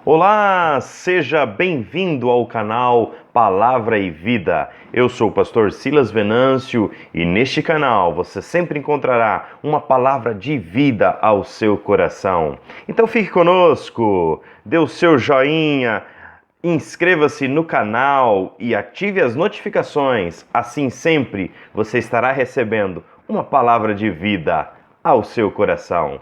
Olá, seja bem-vindo ao canal Palavra e Vida. Eu sou o pastor Silas Venâncio e neste canal você sempre encontrará uma palavra de vida ao seu coração. Então fique conosco, dê o seu joinha, inscreva-se no canal e ative as notificações. Assim sempre você estará recebendo uma palavra de vida ao seu coração.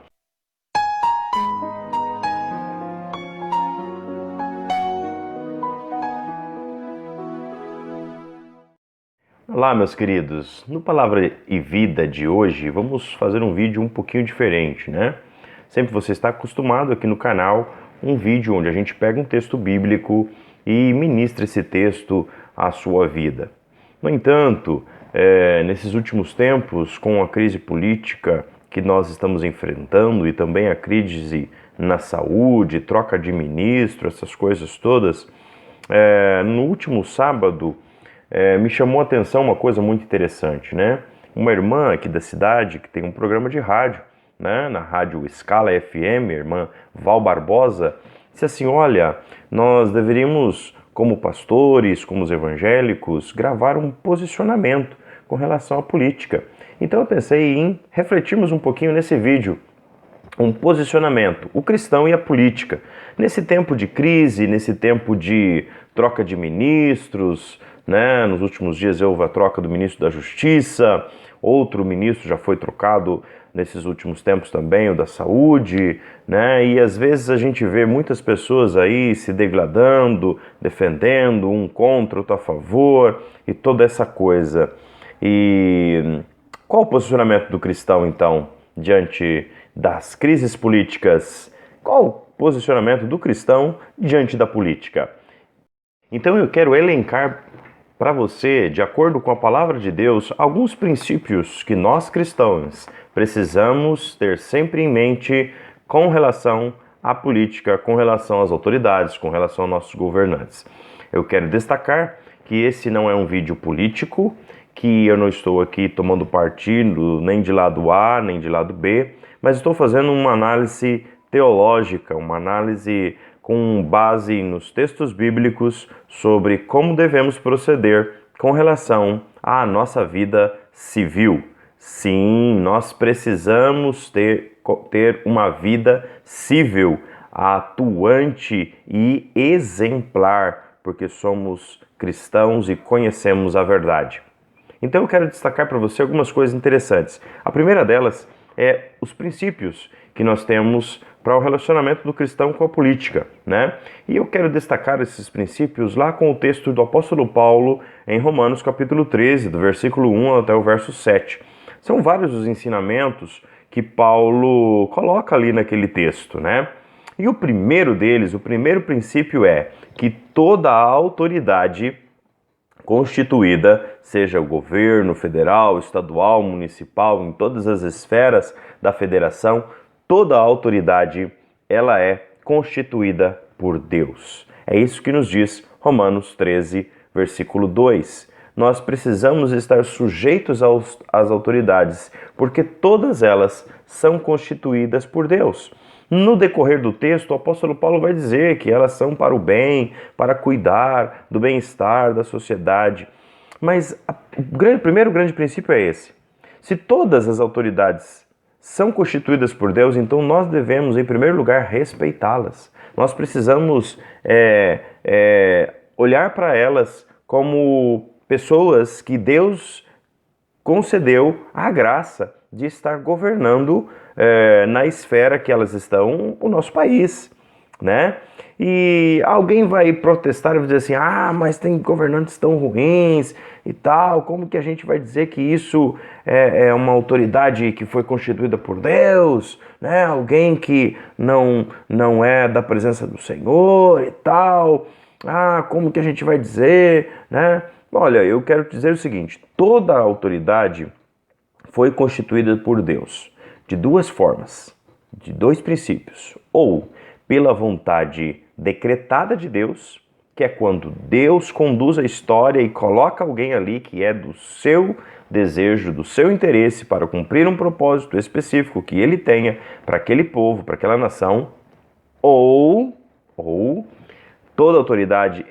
Olá, meus queridos. No Palavra e Vida de hoje, vamos fazer um vídeo um pouquinho diferente, né? Sempre você está acostumado aqui no canal, um vídeo onde a gente pega um texto bíblico e ministra esse texto à sua vida. No entanto, nesses últimos tempos, com a crise política que nós estamos enfrentando e também a crise na saúde, troca de ministro, essas coisas todas, no último sábado, me chamou a atenção uma coisa muito interessante, né? Uma irmã aqui da cidade que tem um programa de rádio, né? Na rádio Escala FM, a irmã Val Barbosa, disse assim: olha, nós deveríamos, como pastores, como os evangélicos, gravar um posicionamento com relação à política. Então eu pensei em refletirmos um pouquinho nesse vídeo. Um posicionamento, o cristão e a política. Nesse tempo de crise, nesse tempo de troca de ministros, né? Nos últimos dias houve a troca do ministro da Justiça, outro ministro já foi trocado nesses últimos tempos também, o da Saúde, né? E às vezes a gente vê muitas pessoas aí se degradando, defendendo, um contra, outro a favor, e toda essa coisa. E qual o posicionamento do cristão, então, diante das crises políticas? Qual o posicionamento do cristão diante da política? Então eu quero elencar para você, de acordo com a palavra de Deus, alguns princípios que nós cristãos precisamos ter sempre em mente com relação à política, com relação às autoridades, com relação aos nossos governantes. Eu quero destacar que esse não é um vídeo político, que eu não estou aqui tomando partido nem de lado A, nem de lado B, mas estou fazendo uma análise teológica, uma análise com base nos textos bíblicos sobre como devemos proceder com relação à nossa vida civil. Sim, nós precisamos ter uma vida civil, atuante e exemplar, porque somos cristãos e conhecemos a verdade. Então eu quero destacar para você algumas coisas interessantes. A primeira delas é os princípios que nós temos para o relacionamento do cristão com a política, né? E eu quero destacar esses princípios lá com o texto do apóstolo Paulo em Romanos capítulo 13, do versículo 1 até o verso 7. São vários os ensinamentos que Paulo coloca ali naquele texto, né? E o primeiro deles, o primeiro princípio é que toda a autoridade constituída, seja o governo federal, estadual, municipal, em todas as esferas da federação, toda a autoridade, ela é constituída por Deus. É isso que nos diz Romanos 13, versículo 2. Nós precisamos estar sujeitos às autoridades, porque todas elas são constituídas por Deus. No decorrer do texto, o apóstolo Paulo vai dizer que elas são para o bem, para cuidar do bem-estar da sociedade. Mas o primeiro grande princípio é esse. Se todas as autoridades são constituídas por Deus, então nós devemos, em primeiro lugar, respeitá-las. Nós precisamos olhar para elas como pessoas que Deus concedeu a graça de estar governando na esfera que elas estão, o nosso país, né? E alguém vai protestar e vai dizer assim: ah, mas tem governantes tão ruins e tal, como que a gente vai dizer que isso é uma autoridade que foi constituída por Deus, né? Alguém que não é da presença do Senhor e tal, como que a gente vai dizer, né? Olha, eu quero dizer o seguinte: toda a autoridade foi constituída por Deus de duas formas, de dois princípios. Ou pela vontade decretada de Deus, que é quando Deus conduz a história e coloca alguém ali que é do seu desejo, do seu interesse para cumprir um propósito específico que ele tenha para aquele povo, para aquela nação. Ou Toda autoridade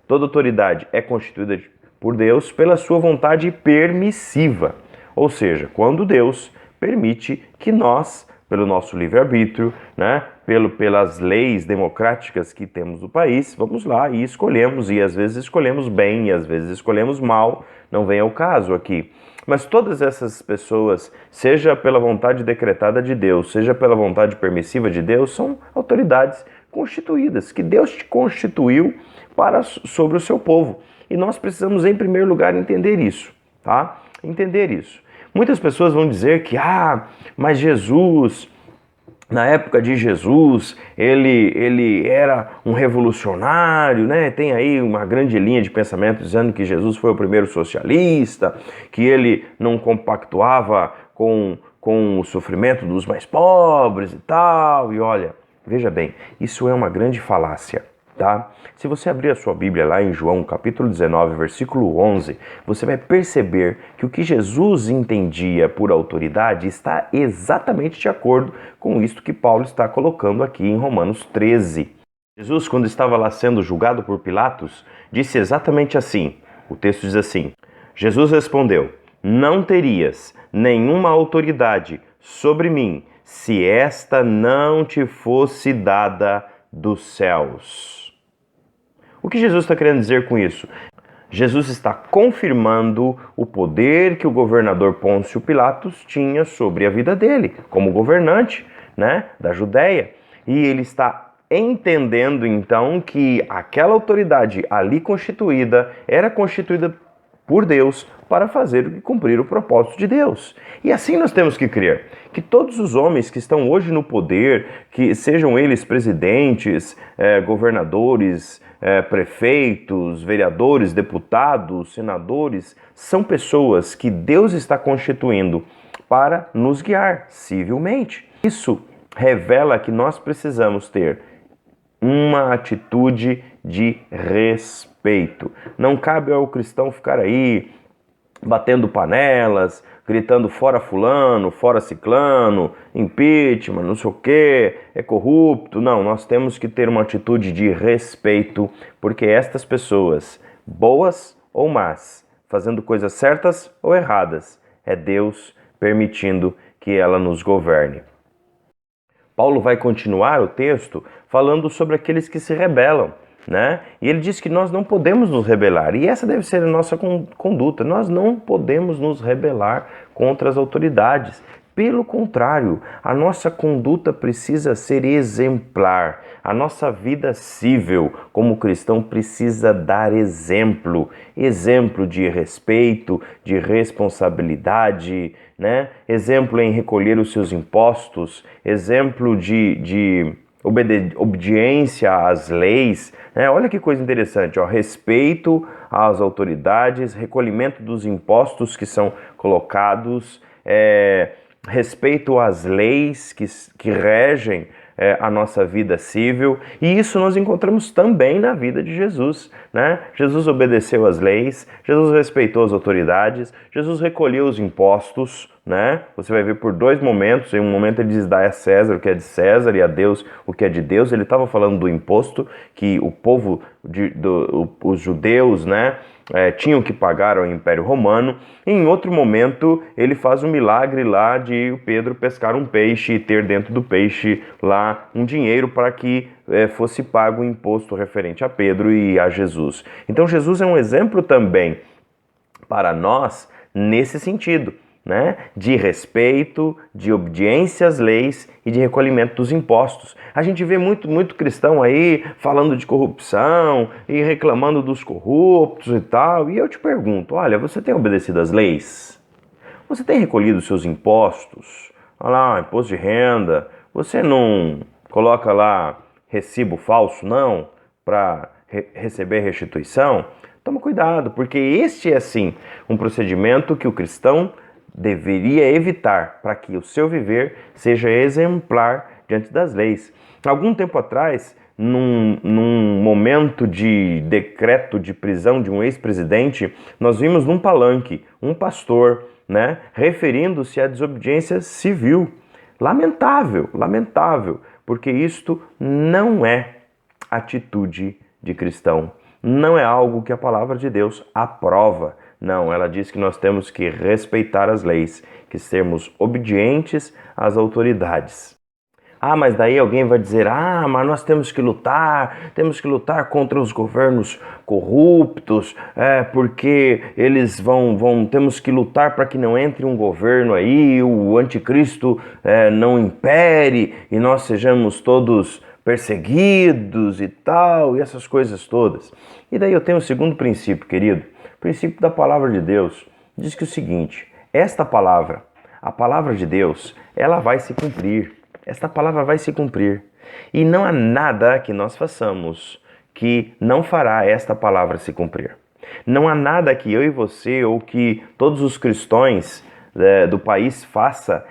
toda autoridade é constituída por Deus pela sua vontade permissiva. Ou seja, quando Deus permite que nós, pelo nosso livre-arbítrio, né, pelas leis democráticas que temos no país, vamos lá e escolhemos, e às vezes escolhemos bem, e às vezes escolhemos mal, não vem ao caso aqui. Mas todas essas pessoas, seja pela vontade decretada de Deus, seja pela vontade permissiva de Deus, são autoridades constituídas, que Deus te constituiu sobre o seu povo. E nós precisamos, em primeiro lugar, entender isso, tá? Entender isso. Muitas pessoas vão dizer que, mas Jesus, na época de Jesus, ele era um revolucionário, né? Tem aí uma grande linha de pensamento dizendo que Jesus foi o primeiro socialista, que ele não compactuava com o sofrimento dos mais pobres e tal. E olha, veja bem, isso é uma grande falácia. Tá? Se você abrir a sua Bíblia lá em João capítulo 19, versículo 11, você vai perceber que o que Jesus entendia por autoridade está exatamente de acordo com isto que Paulo está colocando aqui em Romanos 13. Jesus, quando estava lá sendo julgado por Pilatos, disse exatamente assim, o texto diz assim: Jesus respondeu: não terias nenhuma autoridade sobre mim se esta não te fosse dada dos céus. O que Jesus está querendo dizer com isso? Jesus está confirmando o poder que o governador Pôncio Pilatos tinha sobre a vida dele, como governante, né, da Judéia. E ele está entendendo então que aquela autoridade ali constituída era constituída por Deus para fazer e cumprir o propósito de Deus. E assim nós temos que crer que todos os homens que estão hoje no poder, que sejam eles presidentes, governadores, prefeitos, vereadores, deputados, senadores, são pessoas que Deus está constituindo para nos guiar civilmente. Isso revela que nós precisamos ter uma atitude de respeito. Não cabe ao cristão ficar aí batendo panelas, gritando fora fulano, fora ciclano, impeachment, não sei o que, é corrupto. Não, nós temos que ter uma atitude de respeito, porque estas pessoas, boas ou más, fazendo coisas certas ou erradas, é Deus permitindo que ela nos governe. Paulo vai continuar o texto falando sobre aqueles que se rebelam, né? E ele diz que nós não podemos nos rebelar, e essa deve ser a nossa conduta. Nós não podemos nos rebelar contra as autoridades. Pelo contrário, a nossa conduta precisa ser exemplar. A nossa vida cível como cristão precisa dar exemplo. Exemplo de respeito, de responsabilidade, né? Exemplo em recolher os seus impostos, exemplo de obediência às leis, né? Olha que coisa interessante, ó, respeito às autoridades, recolhimento dos impostos que são colocados, respeito às leis que regem a nossa vida civil, e isso nós encontramos também na vida de Jesus, né? Jesus obedeceu às leis, Jesus respeitou as autoridades, Jesus recolheu os impostos, né? Você vai ver por dois momentos. Em um momento ele diz: dai a César o que é de César e a Deus o que é de Deus. Ele estava falando do imposto que o povo, os judeus, né, tinham que pagar ao Império Romano. E em outro momento ele faz um milagre lá de o Pedro pescar um peixe e ter dentro do peixe lá um dinheiro para que fosse pago o imposto referente a Pedro e a Jesus. Então Jesus é um exemplo também para nós nesse sentido, né? De respeito, de obediência às leis e de recolhimento dos impostos. A gente vê muito cristão aí falando de corrupção e reclamando dos corruptos e tal. E eu te pergunto, olha, você tem obedecido às leis? Você tem recolhido os seus impostos? Olha lá, imposto de renda. Você não coloca lá recibo falso, não, para receber restituição? Toma cuidado, porque este é sim um procedimento que o cristão deveria evitar para que o seu viver seja exemplar diante das leis. Algum tempo atrás, num momento de decreto de prisão de um ex-presidente, nós vimos num palanque um pastor, né, referindo-se à desobediência civil. Lamentável, lamentável, porque isto não é atitude de cristão. Não é algo que a palavra de Deus aprova. Não, ela diz que nós temos que respeitar as leis, que sermos obedientes às autoridades. Ah, mas daí alguém vai dizer, mas nós temos que lutar contra os governos corruptos, porque eles temos que lutar para que não entre um governo aí, o anticristo não impere e nós sejamos todos perseguidos e tal, e essas coisas todas. E daí eu tenho o segundo princípio, querido, o princípio da palavra de Deus, diz que o seguinte, esta palavra, a palavra de Deus, ela vai se cumprir. Esta palavra vai se cumprir. E não há nada que nós façamos que não fará esta palavra se cumprir. Não há nada que eu e você ou que todos os cristãos do país faça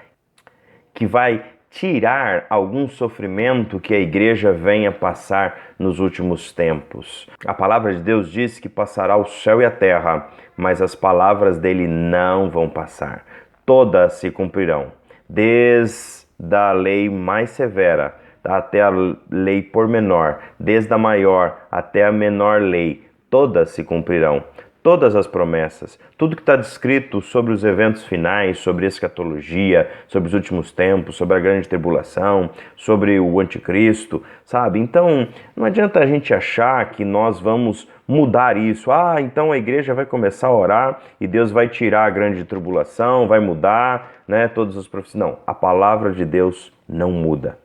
que vai tirar algum sofrimento que a igreja venha passar nos últimos tempos. A palavra de Deus diz que passará o céu e a terra, mas as palavras dele não vão passar. Todas se cumprirão. Desde da lei mais severa até a lei pormenor, desde a maior até a menor lei, todas se cumprirão. Todas as promessas, tudo que está descrito sobre os eventos finais, sobre a escatologia, sobre os últimos tempos, sobre a grande tribulação, sobre o anticristo, sabe? Então, não adianta a gente achar que nós vamos mudar isso. Então a igreja vai começar a orar e Deus vai tirar a grande tribulação, vai mudar, né, todas as profecias. Não, a palavra de Deus não muda.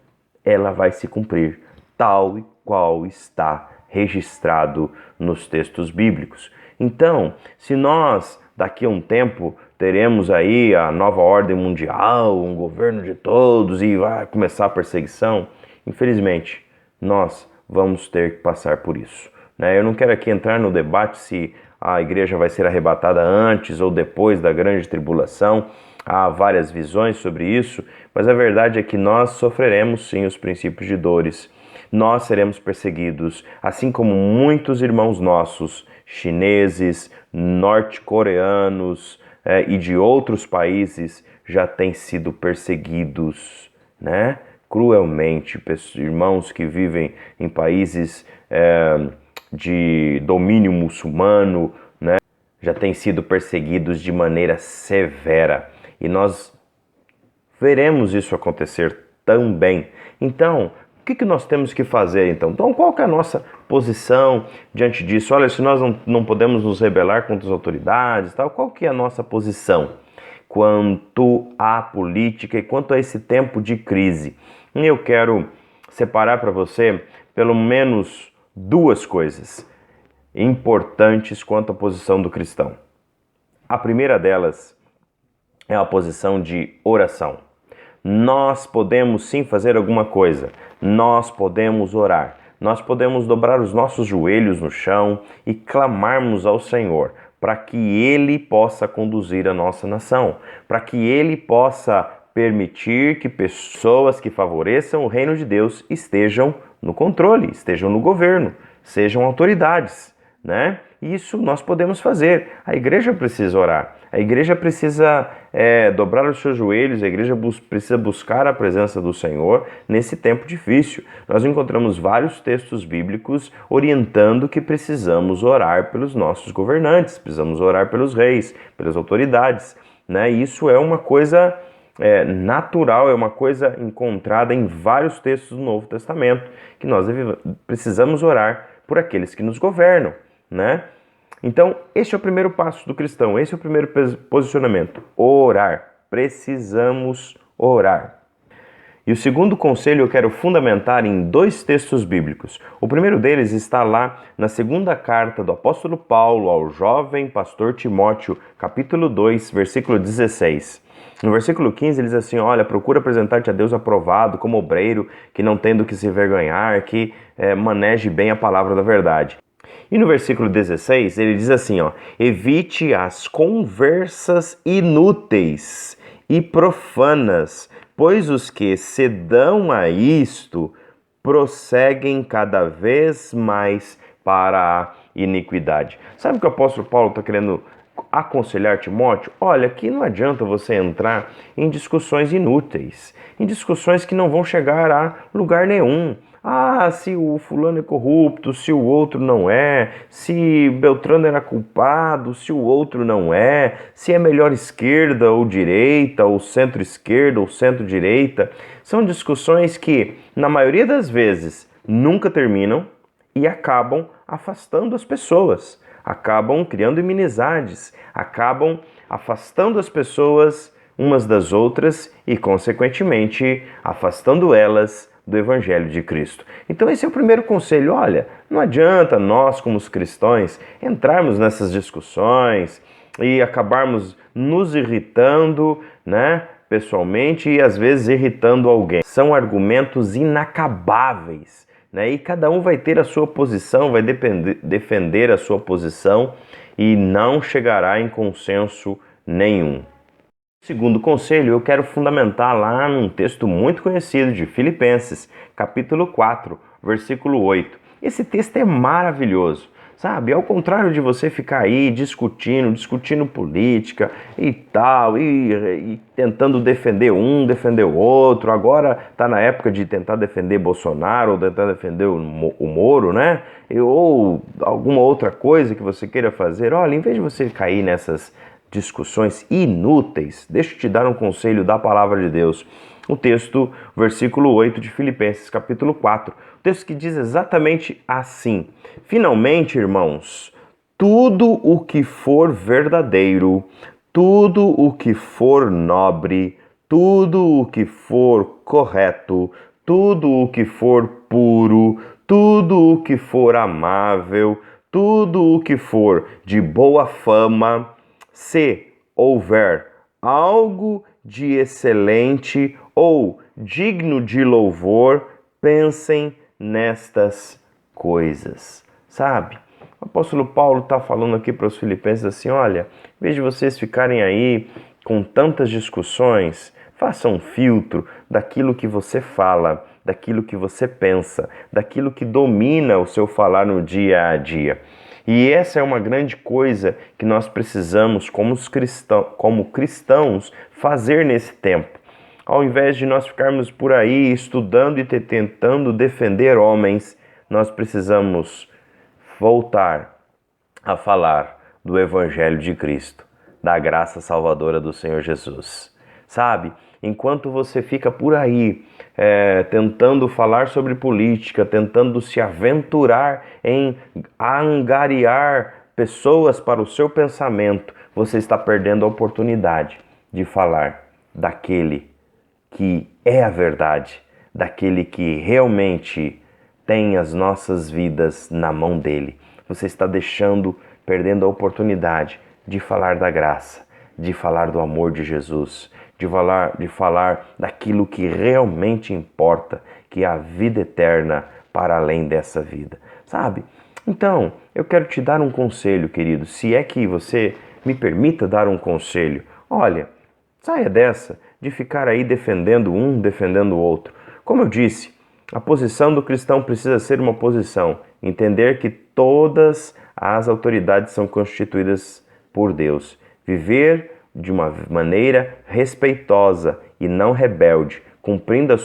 Ela vai se cumprir tal e qual está registrado nos textos bíblicos. Então, se nós daqui a um tempo teremos aí a nova ordem mundial, um governo de todos e vai começar a perseguição, infelizmente, nós vamos ter que passar por isso. Eu não quero aqui entrar no debate se a igreja vai ser arrebatada antes ou depois da grande tribulação. Há várias visões sobre isso, mas a verdade é que nós sofreremos sim os princípios de dores. Nós seremos perseguidos, assim como muitos irmãos nossos, chineses, norte-coreanos e de outros países já têm sido perseguidos, né? Cruelmente. Irmãos que vivem em países de domínio muçulmano, né? Já têm sido perseguidos de maneira severa. E nós veremos isso acontecer também. Então, o que nós temos que fazer então? Então, qual que é a nossa posição diante disso? Olha, se nós não podemos nos rebelar contra as autoridades, tal, qual que é a nossa posição quanto à política e quanto a esse tempo de crise? E eu quero separar para você pelo menos duas coisas importantes quanto à posição do cristão. A primeira delas é a posição de oração. Nós podemos sim fazer alguma coisa, nós podemos orar, nós podemos dobrar os nossos joelhos no chão e clamarmos ao Senhor para que Ele possa conduzir a nossa nação, para que Ele possa permitir que pessoas que favoreçam o reino de Deus estejam no controle, estejam no governo, sejam autoridades, né? Isso nós podemos fazer. A igreja precisa orar, a igreja precisa dobrar os seus joelhos, a igreja precisa buscar a presença do Senhor nesse tempo difícil. Nós encontramos vários textos bíblicos orientando que precisamos orar pelos nossos governantes, precisamos orar pelos reis, pelas autoridades, né? Isso é uma coisa natural, é uma coisa encontrada em vários textos do Novo Testamento, que nós precisamos orar por aqueles que nos governam, né? Então, esse é o primeiro passo do cristão, esse é o primeiro posicionamento, orar. Precisamos orar. E o segundo conselho eu quero fundamentar em dois textos bíblicos. O primeiro deles está lá na segunda carta do apóstolo Paulo ao jovem pastor Timóteo, capítulo 2, versículo 16. No versículo 15 ele diz assim, olha, procura apresentar-te a Deus aprovado, como obreiro, que não tem do que se envergonhar, que maneje bem a palavra da verdade. E no versículo 16 ele diz assim, evite as conversas inúteis e profanas, pois os que se dão a isto prosseguem cada vez mais para a iniquidade. Sabe o que o apóstolo Paulo está querendo aconselhar Timóteo? Olha, que não adianta você entrar em discussões inúteis, em discussões que não vão chegar a lugar nenhum. Ah, se o fulano é corrupto, se o outro não é, se Beltrano era culpado, se o outro não é, se é melhor esquerda ou direita, ou centro-esquerda ou centro-direita. São discussões que, na maioria das vezes, nunca terminam e acabam afastando as pessoas, acabam criando inimizades, acabam afastando as pessoas umas das outras e, consequentemente, afastando elas do Evangelho de Cristo. Então esse é o primeiro conselho. Olha, não adianta nós, como os cristãos, entrarmos nessas discussões e acabarmos nos irritando, né, pessoalmente e às vezes irritando alguém. São argumentos inacabáveis, né? E cada um vai ter a sua posição, vai defender a sua posição e não chegará em consenso nenhum. Segundo conselho, eu quero fundamentar lá num texto muito conhecido de Filipenses, capítulo 4, versículo 8. Esse texto é maravilhoso, sabe? Ao contrário de você ficar aí discutindo política e tal, e tentando defender um, defender o outro. Agora tá na época de tentar defender Bolsonaro ou tentar defender o Moro, né? Ou alguma outra coisa que você queira fazer. Olha, em vez de você cair nessas discussões inúteis, deixa eu te dar um conselho da palavra de Deus. O texto, versículo 8 de Filipenses, capítulo 4. O texto que diz exatamente assim: finalmente, irmãos, tudo o que for verdadeiro, tudo o que for nobre, tudo o que for correto, tudo o que for puro, tudo o que for amável, tudo o que for de boa fama, se houver algo de excelente ou digno de louvor, pensem nestas coisas. Sabe? O apóstolo Paulo está falando aqui para os filipenses assim, olha, em vez de vocês ficarem aí com tantas discussões, faça um filtro daquilo que você fala, daquilo que você pensa, daquilo que domina o seu falar no dia a dia. E essa é uma grande coisa que nós precisamos, como cristãos, fazer nesse tempo. Ao invés de nós ficarmos por aí estudando e tentando defender homens, nós precisamos voltar a falar do Evangelho de Cristo, da graça salvadora do Senhor Jesus. Sabe? Enquanto você fica por aí tentando falar sobre política, tentando se aventurar em angariar pessoas para o seu pensamento, você está perdendo a oportunidade de falar daquele que é a verdade, daquele que realmente tem as nossas vidas na mão dele. Você está perdendo a oportunidade de falar da graça, de falar do amor de Jesus, de falar daquilo que realmente importa, que é a vida eterna para além dessa vida, sabe? Então, eu quero te dar um conselho, querido, se é que você me permita dar um conselho. Olha, saia dessa de ficar aí defendendo um, defendendo o outro. Como eu disse, a posição do cristão precisa ser uma posição, entender que todas as autoridades são constituídas por Deus, viver de uma maneira respeitosa e não rebelde, cumprindo as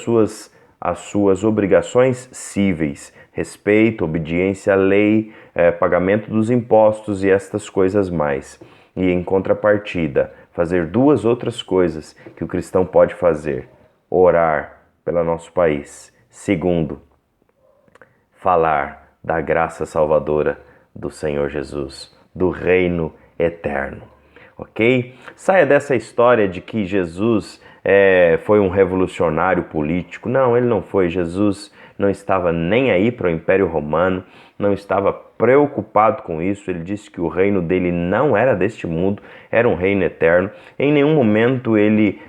suas obrigações cíveis, respeito, obediência à lei, pagamento dos impostos e estas coisas mais. E em contrapartida, fazer duas outras coisas que o cristão pode fazer: orar pelo nosso país. Segundo, falar da graça salvadora do Senhor Jesus, do reino eterno. Ok? Saia dessa história de que Jesus foi um revolucionário político. Não, ele não foi. Jesus não estava nem aí para o Império Romano, não estava preocupado com isso. Ele disse que o reino dele não era deste mundo, era um reino eterno. Em nenhum momento ele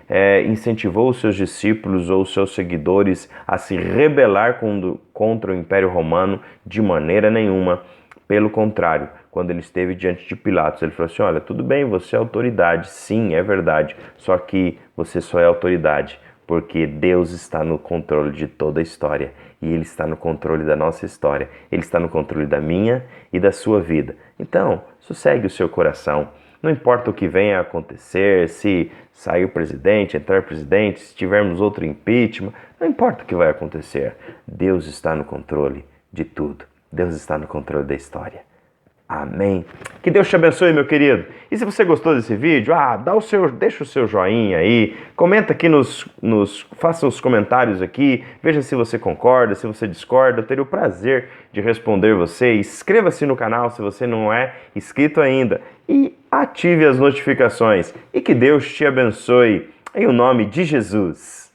incentivou os seus discípulos ou os seus seguidores a se rebelar contra o Império Romano de maneira nenhuma. Pelo contrário, quando ele esteve diante de Pilatos, ele falou assim, olha, tudo bem, você é autoridade, sim, é verdade, só que você só é autoridade porque Deus está no controle de toda a história e Ele está no controle da nossa história, Ele está no controle da minha e da sua vida. Então, sossegue o seu coração, Não importa o que venha a acontecer, se sair o presidente, entrar o presidente, se tivermos outro impeachment, não importa o que vai acontecer. Deus está no controle de tudo. Deus está no controle da história. Amém. Que Deus te abençoe, meu querido. E se você gostou desse vídeo, deixa o seu joinha aí, comenta aqui faça os comentários aqui, veja se você concorda, se você discorda. Eu teria o prazer de responder você. Inscreva-se no canal se você não é inscrito ainda e ative as notificações. E que Deus te abençoe em o nome de Jesus.